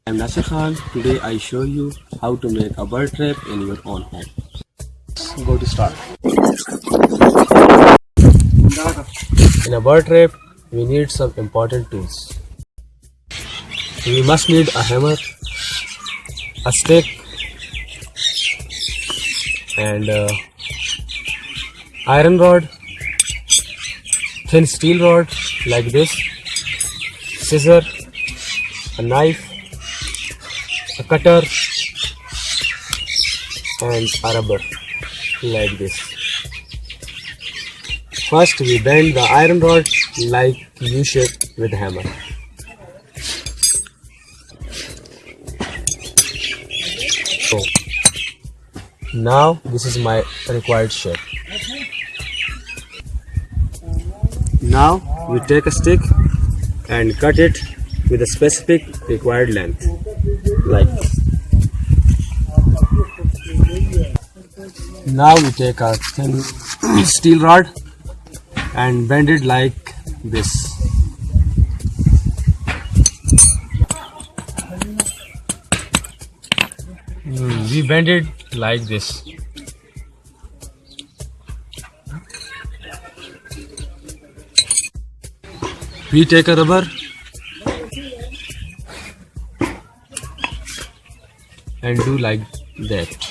I'm Nasir Khan. Today I show you how to make a bird trap in your own home. Let's go to start. In a bird trap, we need some important tools. We must need a hammer, a stick, and iron rod, thin steel rod like this, scissor, a knife, a cutter, and a rubber like this. First we bend the iron rod like U-shape with the hammer. So now this is my required shape. Now we take a stick and cut it with a specific required length like this. Now we take a thin steel rod and bend it like this. We bend it like this. We take a rubber and do like that.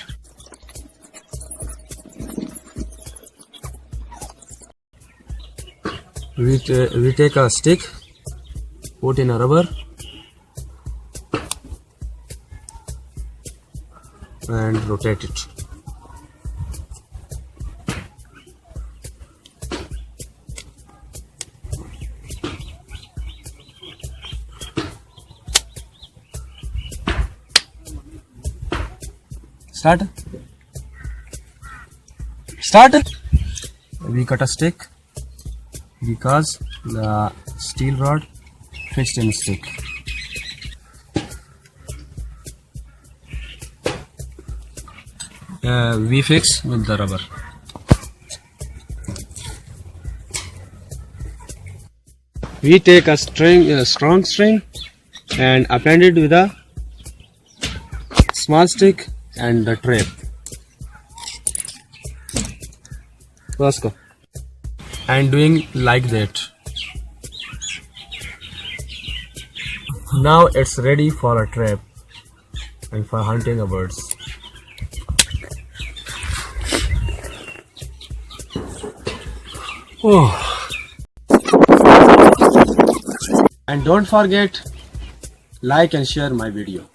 We take a stick, put in a rubber and rotate it. Start. We cut a stick because the steel rod fixed in stick. We fix with the rubber. We take a strong string and append it with a small stick and the trap. Let's go. And doing like that. Now it's ready for a trap and for hunting the birds. Oh. And don't forget, like and share my video.